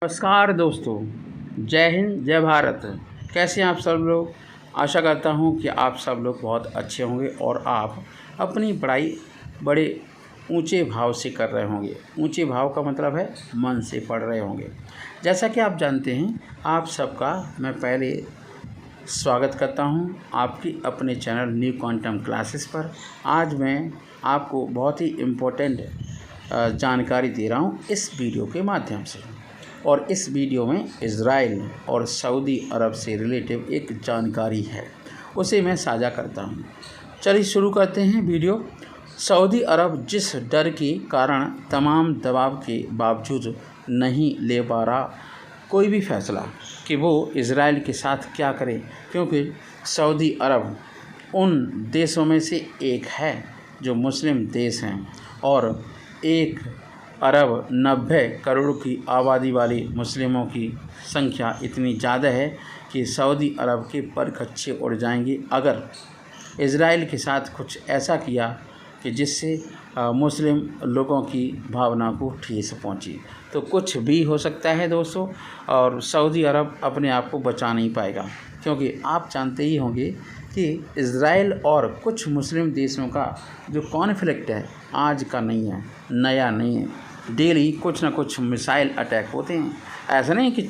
नमस्कार दोस्तों, जय हिंद, जय भारत। कैसे हैं आप सब लोग। आशा करता हूं कि आप सब लोग बहुत अच्छे होंगे और आप अपनी पढ़ाई बड़े ऊंचे भाव से कर रहे होंगे। ऊंचे भाव का मतलब है मन से पढ़ रहे होंगे। जैसा कि आप जानते हैं, आप सबका मैं पहले स्वागत करता हूं आपकी अपने चैनल न्यू क्वांटम क्लासेस पर। आज मैं आपको बहुत ही इम्पोर्टेंट जानकारी दे रहा हूं इस वीडियो के माध्यम से। और इस वीडियो में इज़राइल और सऊदी अरब से रिलेटिव एक जानकारी है, उसे मैं साझा करता हूं। चलिए शुरू करते हैं वीडियो। सऊदी अरब जिस डर के कारण तमाम दबाव के बावजूद नहीं ले पा रहा कोई भी फैसला कि वो इज़राइल के साथ क्या करे, क्योंकि सऊदी अरब उन देशों में से एक है जो मुस्लिम देश हैं और 1,90 करोड़ की आबादी वाली मुस्लिमों की संख्या इतनी ज़्यादा है कि सऊदी अरब के पर खच्चे उड़ जाएंगे अगर इज़राइल के साथ कुछ ऐसा किया कि जिससे मुस्लिम लोगों की भावना को ठेस पहुंची। तो कुछ भी हो सकता है दोस्तों, और सऊदी अरब अपने आप को बचा नहीं पाएगा, क्योंकि आप जानते ही होंगे कि इज़राइल और कुछ मुस्लिम देशों का जो कॉन्फ्लिक्ट है आज का नहीं है, नया नहीं है। डेली कुछ ना कुछ मिसाइल अटैक होते हैं। ऐसा नहीं कि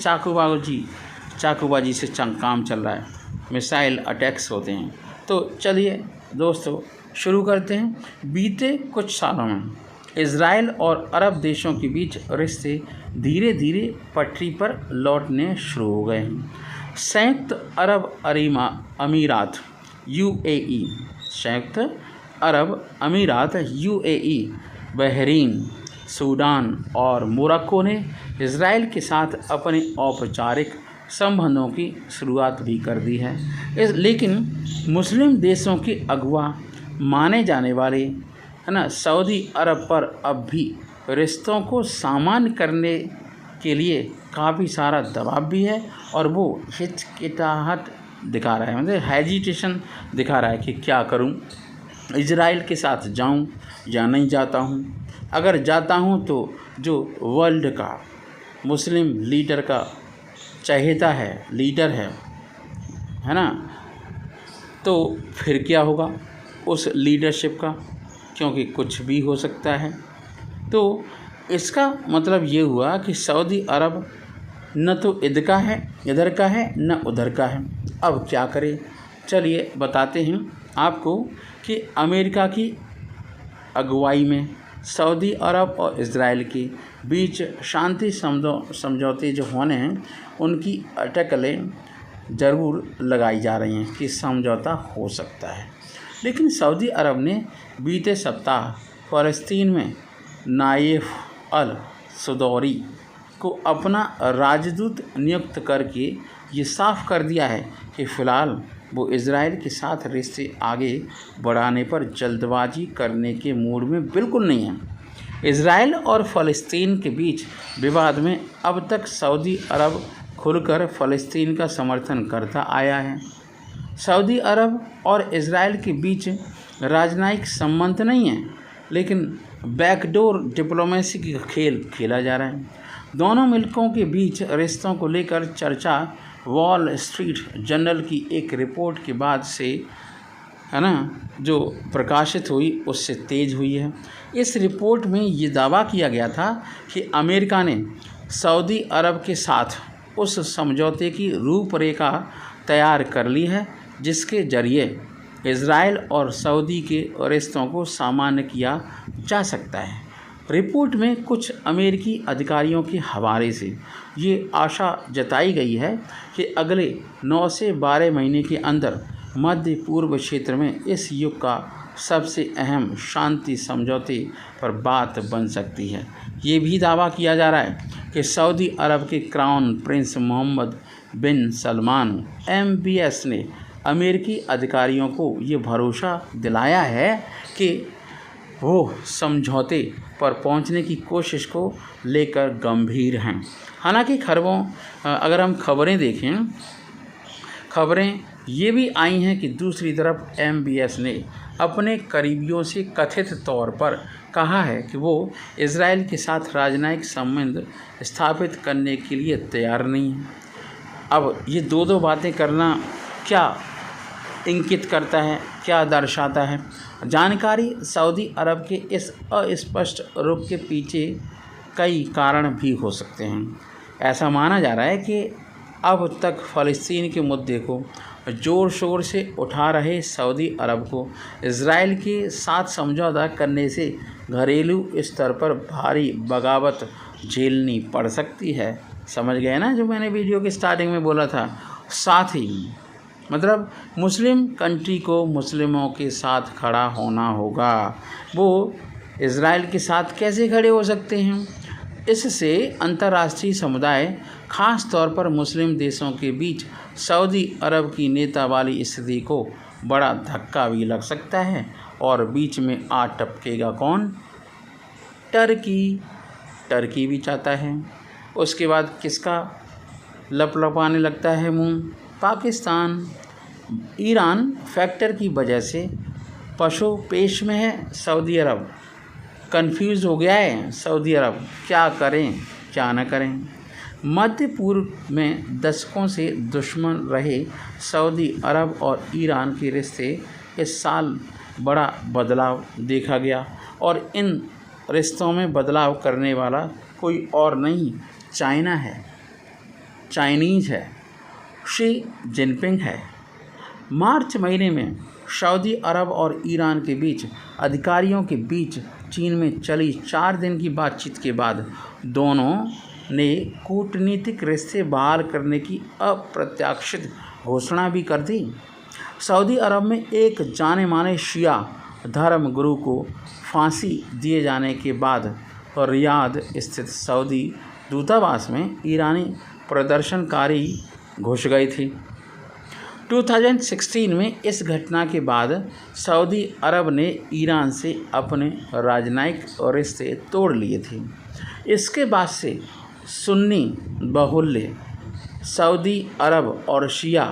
चाकूबाजी से काम चल रहा है, मिसाइल अटैक्स होते हैं। तो चलिए दोस्तों शुरू करते हैं। बीते कुछ सालों में इज़राइल और अरब देशों के बीच रिश्ते धीरे धीरे पटरी पर लौटने शुरू हो गए हैं। संयुक्त अरब अमीरात UAE, संयुक्त अरब अमीरात UAE, बहरीन, सूडान और मोरक्को ने इज़राइल के साथ अपने औपचारिक संबंधों की शुरुआत भी कर दी है। लेकिन मुस्लिम देशों के अगुवा माने जाने वाले सऊदी अरब पर अब भी रिश्तों को सामान्य करने के लिए काफ़ी सारा दबाव भी है और वो हिचकिचाहट दिखा रहा है, मतलब हेजिटेशन दिखा रहा है कि क्या करूं, इज़राइल के साथ जाऊं या नहीं जाता हूं। अगर जाता हूं तो जो वर्ल्ड का मुस्लिम लीडर का चहेता है, लीडर है ना, तो फिर क्या होगा उस लीडरशिप का, क्योंकि कुछ भी हो सकता है। तो इसका मतलब ये हुआ कि सऊदी अरब न तो इधर का है न उधर का है। अब क्या करें, चलिए बताते हैं आपको कि अमेरिका की अगुवाई में सऊदी अरब और इज़राइल के बीच शांति समझौते जो होने हैं उनकी अटकलें ज़रूर लगाई जा रही हैं कि समझौता हो सकता है। लेकिन सऊदी अरब ने बीते सप्ताह फ़लस्तीन में नाइफ अल सदौरी को अपना राजदूत नियुक्त करके ये साफ कर दिया है कि फ़िलहाल वो इज़राइल के साथ रिश्ते आगे बढ़ाने पर जल्दबाजी करने के मूड में बिल्कुल नहीं है। इज़राइल और फ़लस्तीन के बीच विवाद में अब तक सऊदी अरब खुलकर फ़लस्तीन का समर्थन करता आया है। सऊदी अरब और इज़राइल के बीच राजनयिक संबंध नहीं है, लेकिन बैकडोर डिप्लोमेसी की खेल खेला जा रहा है। दोनों मुल्कों के बीच रिश्तों को लेकर चर्चा वॉल स्ट्रीट जर्नल की एक रिपोर्ट के बाद से जो प्रकाशित हुई उससे तेज हुई है। इस रिपोर्ट में ये दावा किया गया था कि अमेरिका ने सऊदी अरब के साथ उस समझौते की रूपरेखा तैयार कर ली है जिसके जरिए इज़राइल और सऊदी के रिश्तों को सामान्य किया जा सकता है। रिपोर्ट में कुछ अमेरिकी अधिकारियों के हवाले से ये आशा जताई गई है कि अगले 9 से 12 महीने के अंदर मध्य पूर्व क्षेत्र में इस युग का सबसे अहम शांति समझौते पर बात बन सकती है। ये भी दावा किया जा रहा है कि सऊदी अरब के क्राउन प्रिंस मोहम्मद बिन सलमान MBS ने अमेरिकी अधिकारियों को ये भरोसा दिलाया है कि वो समझौते पर पहुंचने की कोशिश को लेकर गंभीर हैं। हालांकि अगर हम खबरें देखें, खबरें ये भी आई हैं कि दूसरी तरफ MBS ने अपने करीबियों से कथित तौर पर कहा है कि वो इजराइल के साथ राजनयिक संबंध स्थापित करने के लिए तैयार नहीं है। अब ये दो बातें करना क्या इंगित करता है, क्या दर्शाता है? जानकारी सऊदी अरब के इस अस्पष्ट रुख के पीछे कई कारण भी हो सकते हैं। ऐसा माना जा रहा है कि अब तक फ़लस्तीन के मुद्दे को ज़ोर शोर से उठा रहे सऊदी अरब को इजराइल के साथ समझौता करने से घरेलू स्तर पर भारी बगावत झेलनी पड़ सकती है। समझ गए ना, जो मैंने वीडियो के स्टार्टिंग में बोला था। साथ ही मतलब मुस्लिम कंट्री को मुस्लिमों के साथ खड़ा होना होगा। वो इजराइल के साथ कैसे खड़े हो सकते हैं? इससे अंतर्राष्ट्रीय समुदाय, ख़ास तौर पर मुस्लिम देशों के बीच सऊदी अरब की नेता वाली स्थिति को बड़ा धक्का भी लग सकता है। और बीच में आ टपकेगा कौन? टर्की भी चाहता है। उसके बाद किसका लपलपाने लगता है मुंह? पाकिस्तान। ईरान फैक्टर की वजह से पशु पेश में है सऊदी अरब। कंफ्यूज हो गया है सऊदी अरब, क्या करें क्या न करें। मध्य पूर्व में दशकों से दुश्मन रहे सऊदी अरब और ईरान के रिश्ते इस साल बड़ा बदलाव देखा गया। और इन रिश्तों में बदलाव करने वाला कोई और नहीं, चाइना है, चाइनीज़ है, शी जिनपिंग है। मार्च महीने में सऊदी अरब और ईरान के बीच अधिकारियों के बीच चीन में चली 4 दिन की बातचीत के बाद दोनों ने कूटनीतिक रिश्ते बहाल करने की अप्रत्याशित घोषणा भी कर दी। सऊदी अरब में एक जाने माने शिया धर्म गुरु को फांसी दिए जाने के बाद रियाद स्थित सऊदी दूतावास में ईरानी प्रदर्शनकारी घुस गए थे। 2016 में इस घटना के बाद सऊदी अरब ने ईरान से अपने राजनयिक रिश्ते तोड़ लिए थे। इसके बाद से सुन्नी बहुल्य सऊदी अरब और शिया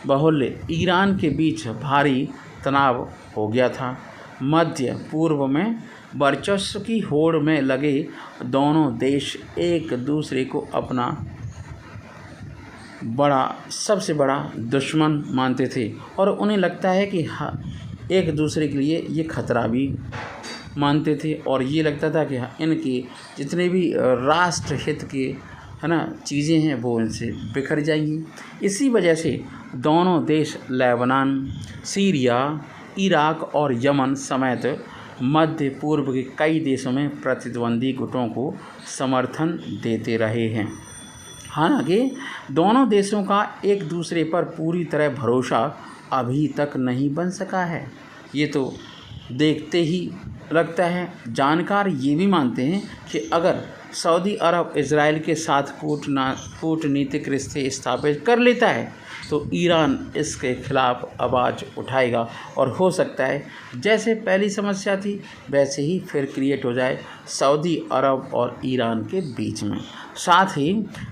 बहुल्य ईरान के बीच भारी तनाव हो गया था। मध्य पूर्व में वर्चस्व की होड़ में लगे दोनों देश एक दूसरे को अपना सबसे बड़ा दुश्मन मानते थे और उन्हें लगता है कि एक दूसरे के लिए ये खतरा भी मानते थे। और ये लगता था कि इनके जितने भी राष्ट्र हित के चीज़ें हैं वो इनसे बिखर जाएंगी। इसी वजह से दोनों देश लेबनान, सीरिया, इराक और यमन समेत मध्य पूर्व के कई देशों में प्रतिद्वंदी गुटों को समर्थन देते रहे हैं। हालांकि दोनों देशों का एक दूसरे पर पूरी तरह भरोसा अभी तक नहीं बन सका है। ये तो देखते ही लगता है। जानकार ये भी मानते हैं कि अगर सऊदी अरब इजराइल के साथ कूटनीतिक रिश्ते स्थापित कर लेता है तो ईरान इसके खिलाफ आवाज़ उठाएगा और हो सकता है जैसे पहली समस्या थी वैसे ही फिर क्रिएट हो जाए सऊदी अरब और ईरान के बीच में। साथ ही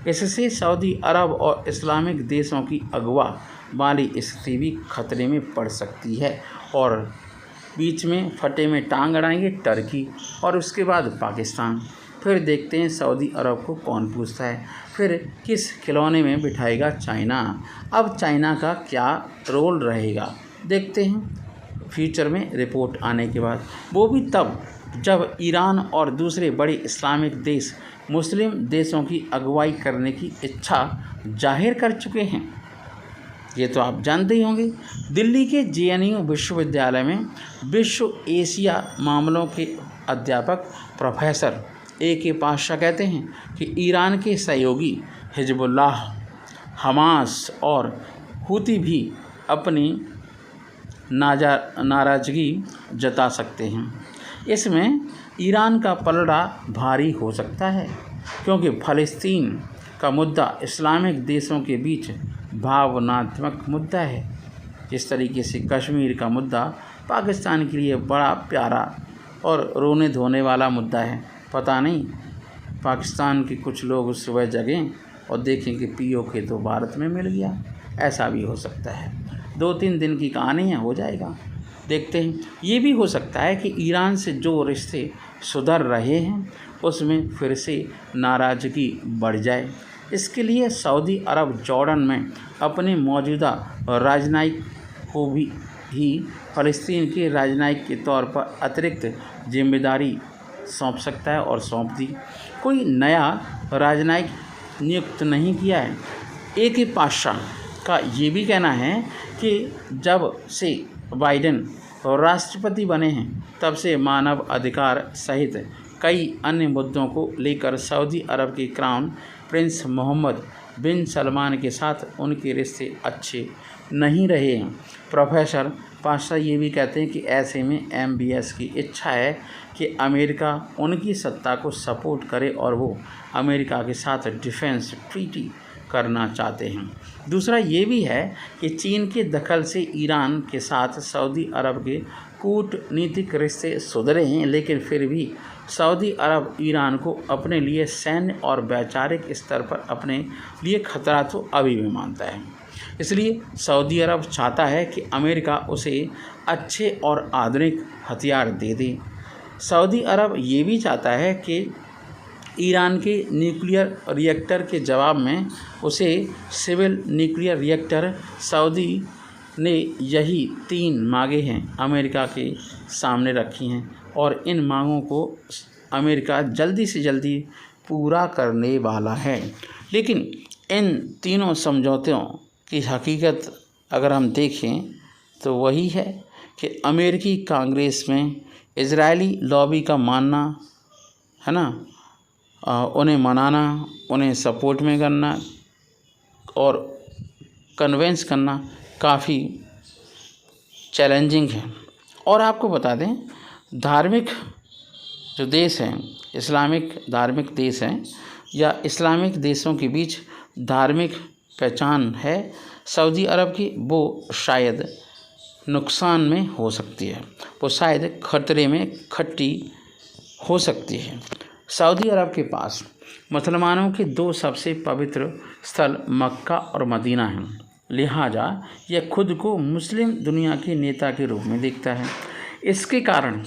इससे सऊदी अरब और इस्लामिक देशों की अगवा वाली स्थिति भी खतरे में पड़ सकती है और बीच में फटे में टांग अड़ाएंगे टर्की और उसके बाद पाकिस्तान। फिर देखते हैं सऊदी अरब को कौन पूछता है, फिर किस खिलौने में बिठाएगा चाइना। अब चाइना का क्या रोल रहेगा देखते हैं फ्यूचर में रिपोर्ट आने के बाद। वो भी तब जब ईरान और दूसरे बड़े इस्लामिक देश मुस्लिम देशों की अगुवाई करने की इच्छा जाहिर कर चुके हैं। ये तो आप जानते ही होंगे। दिल्ली के JNU विश्वविद्यालय में विश्व एशिया मामलों के अध्यापक प्रोफेसर AK पातशाह कहते हैं कि ईरान के सहयोगी हिजबुल्लाह, हमास और हुती भी अपनी नाराज़गी जता सकते हैं। इसमें ईरान का पलड़ा भारी हो सकता है क्योंकि फ़लस्तीन का मुद्दा इस्लामिक देशों के बीच भावनात्मक मुद्दा है। जिस तरीके से कश्मीर का मुद्दा पाकिस्तान के लिए बड़ा प्यारा और रोने धोने वाला मुद्दा है। पता नहीं पाकिस्तान के कुछ लोग सुबह जगें और देखें कि POK तो भारत में मिल गया, ऐसा भी हो सकता है। 2-3 दिन की कहानी है, हो जाएगा। देखते हैं। ये भी हो सकता है कि ईरान से जो रिश्ते सुधर रहे हैं उसमें फिर से नाराज़गी बढ़ जाए। इसके लिए सऊदी अरब जॉर्डन में अपने मौजूदा राजनयिक को ही फ़लस्तीन के राजनयिक के तौर पर अतिरिक्त जिम्मेदारी सौंप सकता है और सौंप दी। कोई नया राजनयिक नियुक्त नहीं किया है। एक ही पातशाह का ये भी कहना है कि जब से बाइडेन राष्ट्रपति बने हैं तब से मानव अधिकार सहित कई अन्य मुद्दों को लेकर सऊदी अरब के क्राउन प्रिंस मोहम्मद बिन सलमान के साथ उनके रिश्ते अच्छे नहीं रहे हैं। प्रोफेसर पातशाह ये भी कहते हैं कि ऐसे में MBS की इच्छा है कि अमेरिका उनकी सत्ता को सपोर्ट करे और वो अमेरिका के साथ डिफेंस ट्रीटी करना चाहते हैं। दूसरा ये भी है कि चीन के दखल से ईरान के साथ सऊदी अरब के कूटनीतिक रिश्ते सुधरे हैं, लेकिन फिर भी सऊदी अरब ईरान को अपने लिए सैन्य और वैचारिक स्तर पर अपने लिए खतरा तो अभी भी मानता है। इसलिए सऊदी अरब चाहता है कि अमेरिका उसे अच्छे और आधुनिक हथियार दे दे। सऊदी अरब ये भी चाहता है कि ईरान के न्यूक्लियर रिएक्टर के जवाब में उसे सिविल न्यूक्लियर रिएक्टर। सऊदी ने यही 3 मांगे हैं अमेरिका के सामने रखी हैं और इन मांगों को अमेरिका जल्दी से जल्दी पूरा करने वाला है। लेकिन इन तीनों समझौतों की हकीकत अगर हम देखें तो वही है कि अमेरिकी कांग्रेस में इजरायली लॉबी का मानना है ना, उन्हें मनाना, उन्हें सपोर्ट में करना और कन्वेंस करना काफ़ी चैलेंजिंग है। और आपको बता दें, धार्मिक जो देश हैं, इस्लामिक धार्मिक देश हैं या इस्लामिक देशों के बीच धार्मिक पहचान है सऊदी अरब की, वो शायद नुकसान में हो सकती है, वो शायद खतरे में खट्टी हो सकती है। सऊदी अरब के पास मुसलमानों के 2 सबसे पवित्र स्थल मक्का और मदीना हैं, लिहाजा यह खुद को मुस्लिम दुनिया के नेता के रूप में देखता है। इसके कारण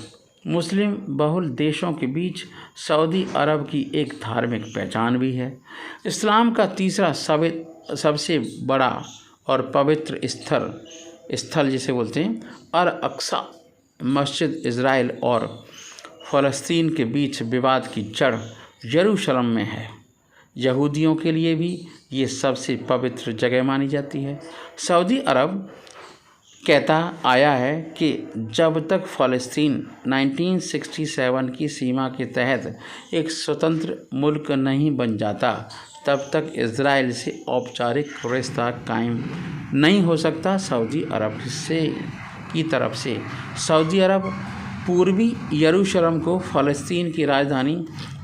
मुस्लिम बहुल देशों के बीच सऊदी अरब की एक धार्मिक पहचान भी है। इस्लाम का तीसरा सबसे बड़ा और पवित्र स्थल जिसे बोलते हैं अल अक्सा मस्जिद इज़राइल और फ़लस्तीन के बीच विवाद की जड़ यरूशलेम में है। यहूदियों के लिए भी ये सबसे पवित्र जगह मानी जाती है। सऊदी अरब कहता आया है कि जब तक फ़लस्तीन 1967 की सीमा के तहत एक स्वतंत्र मुल्क नहीं बन जाता तब तक इज़राइल से औपचारिक रिश्ता कायम नहीं हो सकता। सऊदी अरब की तरफ से सऊदी अरब पूर्वी यरूशलेम को फ़लस्तीन की राजधानी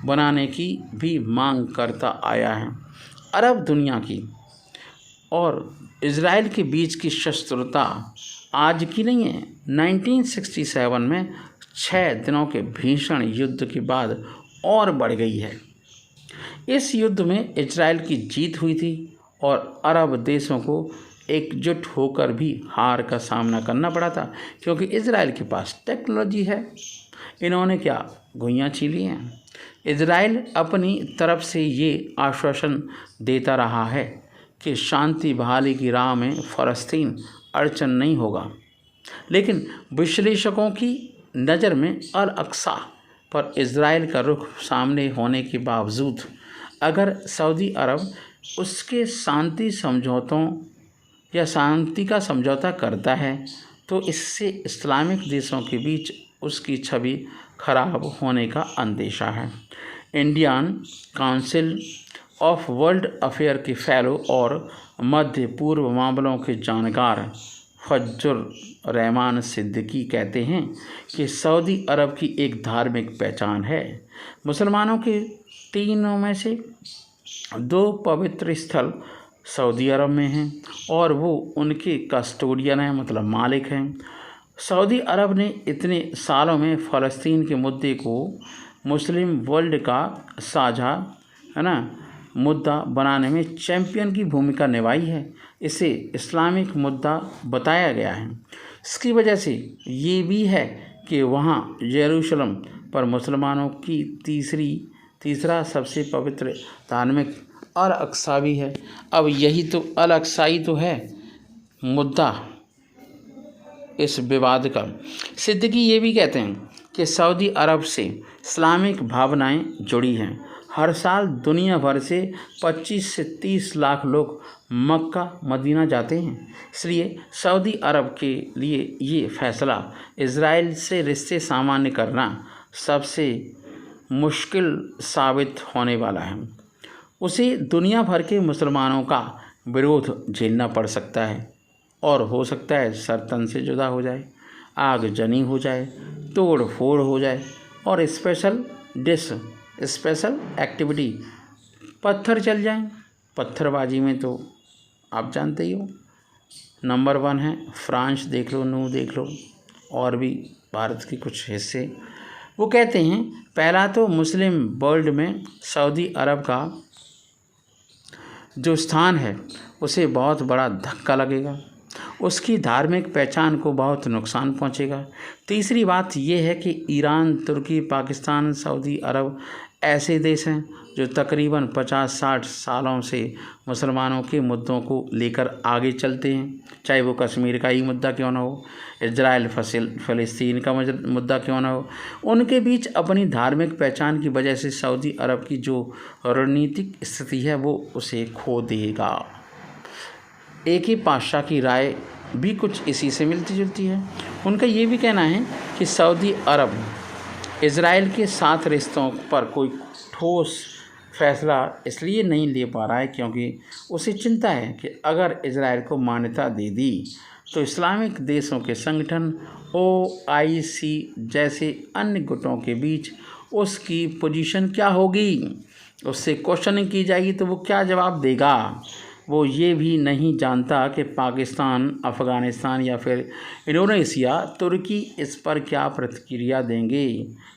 बनाने की भी मांग करता आया है। अरब दुनिया की और इज़राइल के बीच की शत्रुता आज की नहीं है। 1967 में 6 दिनों के भीषण युद्ध के बाद और बढ़ गई है। इस युद्ध में इज़राइल की जीत हुई थी और अरब देशों को एकजुट होकर भी हार का सामना करना पड़ा था, क्योंकि इज़राइल के पास टेक्नोलॉजी है। इन्होंने क्या गोइयाँ छीली हैं। इज़राइल अपनी तरफ से ये आश्वासन देता रहा है कि शांति बहाली की राह में फ़लस्तीन अड़चन नहीं होगा, लेकिन विश्लेषकों की नज़र में अल अक्सा पर इज़राइल का रुख सामने होने के बावजूद अगर सऊदी अरब उसके शांति समझौतों या शांति का समझौता करता है तो इससे इस्लामिक देशों के बीच उसकी छवि खराब होने का अंदेशा है। Indian council of world affair के फेलो और मध्य पूर्व मामलों के जानकार फज्जुर रहमान सिद्दीकी कहते हैं कि सऊदी अरब की एक धार्मिक पहचान है। मुसलमानों के 3 में से 2 पवित्र स्थल सऊदी अरब में हैं और वो उनके कस्टोडियन हैं, मतलब मालिक हैं। सऊदी अरब ने इतने सालों में फ़लस्तीन के मुद्दे को मुस्लिम वर्ल्ड का साझा है ना मुद्दा बनाने में चैंपियन की भूमिका निभाई है। इसे इस्लामिक मुद्दा बताया गया है। इसकी वजह से ये भी है कि वहाँ यरूशलेम पर मुसलमानों की तीसरा सबसे पवित्र धार्मिक अल अक्सा भी है। अब यही तो अल अक्सा ही तो है मुद्दा इस विवाद का। सिद्दीकी ये भी कहते हैं कि सऊदी अरब से इस्लामिक भावनाएं जुड़ी हैं। हर साल दुनिया भर से 25 से 30 लाख लोग मक्का मदीना जाते हैं। इसलिए सऊदी अरब के लिए ये फैसला इज़राइल से रिश्ते सामान्य करना सबसे मुश्किल साबित होने वाला है। उसे दुनिया भर के मुसलमानों का विरोध झेलना पड़ सकता है और हो सकता है सर तन से जुदा हो जाए, आगजनी हो जाए, तोड़ फोड़ हो जाए और स्पेशल एक्टिविटी पत्थर चल जाएं। पत्थरबाजी में तो आप जानते ही हो नंबर 1 है। फ्रांस देख लो, नू देख लो, और भी भारत के कुछ हिस्से। वो कहते हैं पहला तो मुस्लिम वर्ल्ड में सऊदी अरब का जो स्थान है उसे बहुत बड़ा धक्का लगेगा, उसकी धार्मिक पहचान को बहुत नुकसान पहुंचेगा। तीसरी बात यह है कि ईरान, तुर्की, पाकिस्तान, सऊदी अरब ऐसे देश हैं जो तकरीबन 50-60 सालों से मुसलमानों के मुद्दों को लेकर आगे चलते हैं, चाहे वो कश्मीर का ही मुद्दा क्यों ना हो, इजराइल फ़लस्तीन का मुद्दा क्यों ना हो। उनके बीच अपनी धार्मिक पहचान की वजह से सऊदी अरब की जो रणनीतिक स्थिति है वो उसे खो देगा। एक ही पातशाह की राय भी कुछ इसी से मिलती जुलती है। उनका ये भी कहना है कि सऊदी अरब इज़राइल के साथ रिश्तों पर कोई ठोस फैसला इसलिए नहीं ले पा रहा है क्योंकि उसे चिंता है कि अगर इज़राइल को मान्यता दे दी तो इस्लामिक देशों के संगठन OIC जैसे अन्य गुटों के बीच उसकी पोजीशन क्या होगी, उससे क्वेश्चनिंग की जाएगी तो वो क्या जवाब देगा। वो ये भी नहीं जानता कि पाकिस्तान, अफ़गानिस्तान या फिर इंडोनेशिया, तुर्की इस पर क्या प्रतिक्रिया देंगे,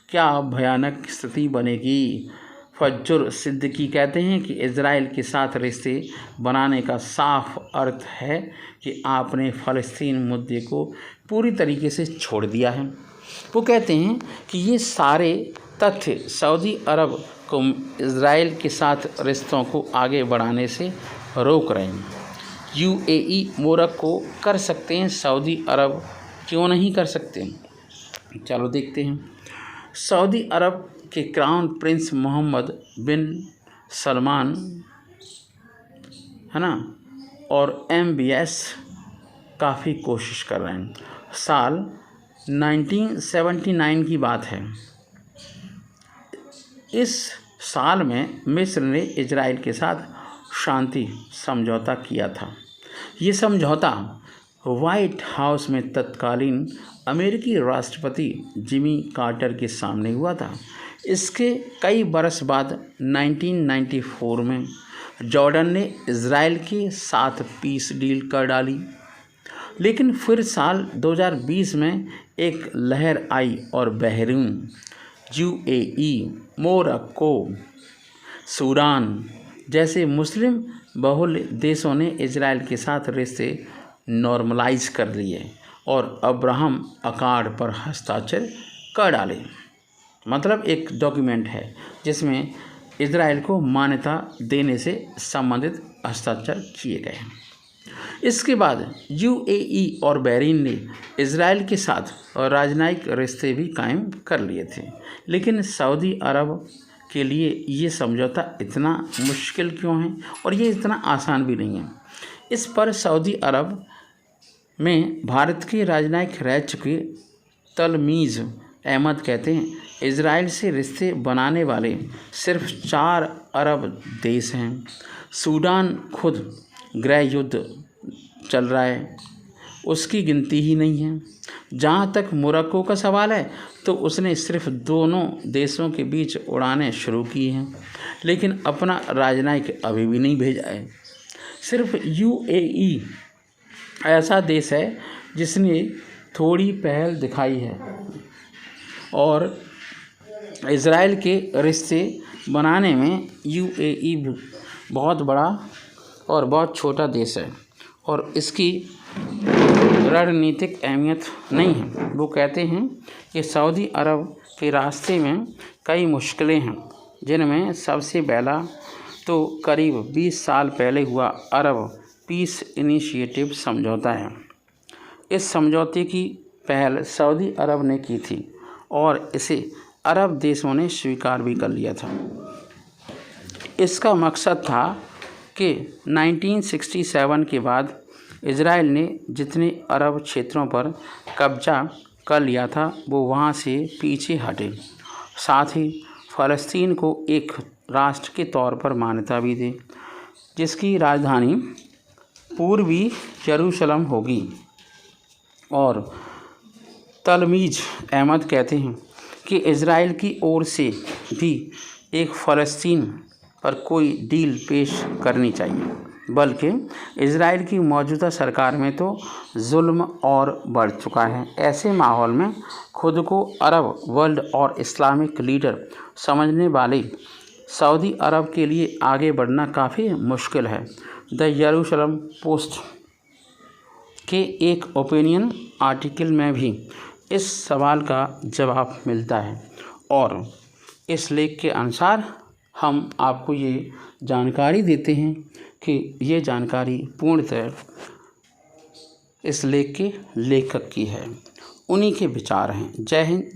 क्या भयानक स्थिति बनेगी। फज्जुर सिद्दीकी कहते हैं कि इज़राइल के साथ रिश्ते बनाने का साफ अर्थ है कि आपने फ़लस्तीन मुद्दे को पूरी तरीके से छोड़ दिया है। वो कहते हैं कि ये सारे तथ्य सऊदी अरब को इज़राइल के साथ रिश्तों को आगे बढ़ाने से रोक रहे हैं। UAE, मोरक्को कर सकते हैं, सऊदी अरब क्यों नहीं कर सकते। चलो देखते हैं। सऊदी अरब के क्राउन प्रिंस मोहम्मद बिन सलमान है ना, और MBS काफ़ी कोशिश कर रहे हैं। साल 1979 की बात है। इस साल में मिस्र ने इजराइल के साथ शांति समझौता किया था। ये समझौता वाइट हाउस में तत्कालीन अमेरिकी राष्ट्रपति जिमी कार्टर के सामने हुआ था। इसके कई बरस बाद 1994 में जॉर्डन ने इज़राइल के साथ पीस डील कर डाली, लेकिन फिर साल 2020 में एक लहर आई और बहरीन, UAE, मोरक्को, सूडान जैसे मुस्लिम बहुल देशों ने इजराइल के साथ रिश्ते नॉर्मलाइज कर लिए और अब्राहम अकॉर्ड पर हस्ताक्षर कर डाले। मतलब एक डॉक्यूमेंट है जिसमें इजराइल को मान्यता देने से संबंधित हस्ताक्षर किए गए हैं। इसके बाद UAE और बहरीन ने इजराइल के साथ राजनयिक रिश्ते भी कायम कर लिए थे, लेकिन सऊदी अरब के लिए ये समझौता इतना मुश्किल क्यों है और ये इतना आसान भी नहीं है। इस पर सऊदी अरब में भारत के राजनयिक रह चुके तलमीज़ अहमद कहते हैं, इजराइल से रिश्ते बनाने वाले सिर्फ 4 अरब देश हैं। सूडान खुद गृह युद्ध चल रहा है, उसकी गिनती ही नहीं है। जहाँ तक मोरक्को का सवाल है तो उसने सिर्फ दोनों देशों के बीच उड़ानें शुरू की हैं, लेकिन अपना राजनयिक अभी भी नहीं भेजा है। सिर्फ UAE ऐसा देश है जिसने थोड़ी पहल दिखाई है और इजराइल के रिश्ते बनाने में UAE बहुत बड़ा और बहुत छोटा देश है और इसकी रणनीतिक अहमियत नहीं है। वो कहते हैं कि सऊदी अरब कि रास्ते में कई मुश्किलें हैं, जिनमें सबसे पहला तो करीब 20 साल पहले हुआ अरब पीस इनिशिएटिव समझौता है। इस समझौते की पहल सऊदी अरब ने की थी और इसे अरब देशों ने स्वीकार भी कर लिया था। इसका मकसद था कि 1967 के बाद इज़राइल ने जितने अरब क्षेत्रों पर कब्जा कर लिया था वो वहाँ से पीछे हटे, साथ ही फ़लस्तीन को एक राष्ट्र के तौर पर मान्यता भी दे, जिसकी राजधानी पूर्वी यरूशलेम होगी। और तलमीज़ अहमद कहते हैं कि इज़राइल की ओर से भी एक फ़लस्तीन पर कोई डील पेश करनी चाहिए, बल्कि इज़राइल की मौजूदा सरकार में तो जुल्म और बढ़ चुका है। ऐसे माहौल में खुद को अरब वर्ल्ड और इस्लामिक लीडर समझने वाले सऊदी अरब के लिए आगे बढ़ना काफ़ी मुश्किल है। द यरूशलेम पोस्ट के एक ओपिनियन आर्टिकल में भी इस सवाल का जवाब मिलता है और इस लेख के अनुसार हम आपको ये जानकारी देते हैं कि ये जानकारी पूर्णतः इस लेख के लेखक की है, उन्हीं के विचार हैं। जय हिंद।